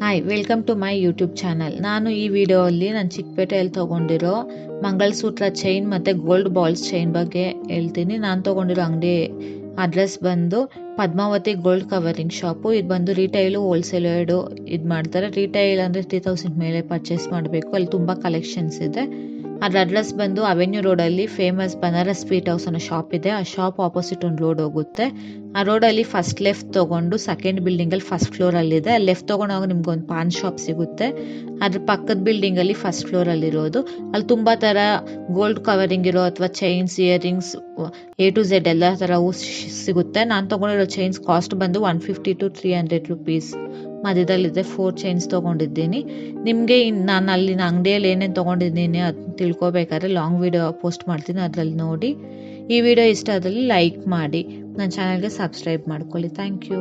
Hi welcome to my YouTube channel. ನಾನು ಈ ವಿಡಿಯೋಲ್ಲಿ ನಾನು ಚಿಕ್ಕಪೇಟೆಯಲ್ಲಿ ತೊಗೊಂಡಿರೋ ಮಂಗಲಸೂತ್ರ ಚೈನ್ ಮತ್ತು ಗೋಲ್ಡ್ ಬಾಲ್ಸ್ ಚೈನ್ ಬಗ್ಗೆ ಹೇಳ್ತೀನಿ. ನಾನು ತೊಗೊಂಡಿರೋ ಅಂಗಡಿ ಅಡ್ರೆಸ್ ಬಂದು ಪದ್ಮಾವತಿ ಗೋಲ್ಡ್ ಕವರಿಂಗ್ ಶಾಪು. ಇದು ಬಂದು ರಿಟೈಲು ಹೋಲ್ಸೇಲು ಎರಡು ಇದು ಮಾಡ್ತಾರೆ. ರಿಟೈಲ್ ಅಂದರೆ 3000 ಮೇಲೆ ಪರ್ಚೇಸ್ ಮಾಡಬೇಕು. ಅಲ್ಲಿ ತುಂಬ ಕಲೆಕ್ಷನ್ಸ್ ಇದೆ. ಅದ್ರ ಅಡ್ರೆಸ್ ಬಂದು ಅವೆನ್ಯೂ ರೋಡಲ್ಲಿ ಫೇಮಸ್ ಬನಾರಸ್ ಸ್ವೀಟ್ ಹೌಸ್ ಅನ್ನೋ ಶಾಪ್ ಇದೆ. ಆ ಶಾಪ್ ಆಪೋಸಿಟ್ ಒಂದು ರೋಡ್ ಹೋಗುತ್ತೆ. ಆ ರೋಡಲ್ಲಿ ಫಸ್ಟ್ ಲೆಫ್ಟ್ ತೊಗೊಂಡು ಸೆಕೆಂಡ್ ಬಿಲ್ಡಿಂಗಲ್ಲಿ ಫಸ್ಟ್ ಫ್ಲೋರಲ್ಲಿದೆ. ಅಲ್ಲಿ ಲೆಫ್ಟ್ ತೊಗೊಂಡಾಗ ನಿಮ್ಗೆ ಒಂದು ಪಾನ್ ಶಾಪ್ ಸಿಗುತ್ತೆ. ಅದ್ರ ಪಕ್ಕದ ಬಿಲ್ಡಿಂಗಲ್ಲಿ ಫಸ್ಟ್ ಫ್ಲೋರಲ್ಲಿರೋದು. ಅಲ್ಲಿ ತುಂಬ ಥರ ಗೋಲ್ಡ್ ಕವರಿಂಗ್ ಇರೋ ಅಥವಾ chains, earrings A to Z ಎಲ್ಲ ಥರವೂ ಸಿಗುತ್ತೆ. ನಾನು ತೊಗೊಂಡಿರೋ ಚೈನ್ಸ್ ಕಾಸ್ಟ್ ಬಂದು 150 to 300 ರುಪೀಸ್ ಮಧ್ಯದಲ್ಲಿದೆ. 4 ಚೈನ್ಸ್ ತೊಗೊಂಡಿದ್ದೀನಿ. ನಿಮಗೆ ನಾನು ಅಲ್ಲಿನ ಅಂಗಡಿಯಲ್ಲಿ ಏನೇನು ತೊಗೊಂಡಿದ್ದೀನಿ ಅದು ತಿಳ್ಕೊಬೇಕಾದ್ರೆ ಲಾಂಗ್ ವಿಡಿಯೋ ಪೋಸ್ಟ್ ಮಾಡ್ತೀನಿ, ಅದರಲ್ಲಿ ನೋಡಿ. ಈ ವಿಡಿಯೋ ಇಷ್ಟ ಆದಲ್ಲಿ ಲೈಕ್ ಮಾಡಿ, ನನ್ನ ಚಾನಲ್ಗೆ ಸಬ್ಸ್ಕ್ರೈಬ್ ಮಾಡ್ಕೊಳ್ಳಿ. Thank you.